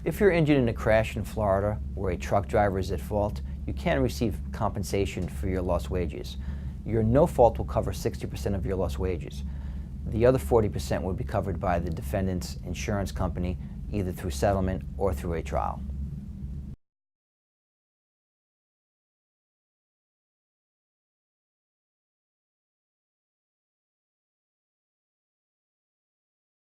If you're injured in a crash in Florida where a truck driver is at fault, you can receive compensation for your lost wages. Your no fault will cover 60% of your lost wages. The other 40% will be covered by the defendant's insurance company, either through settlement or through a trial.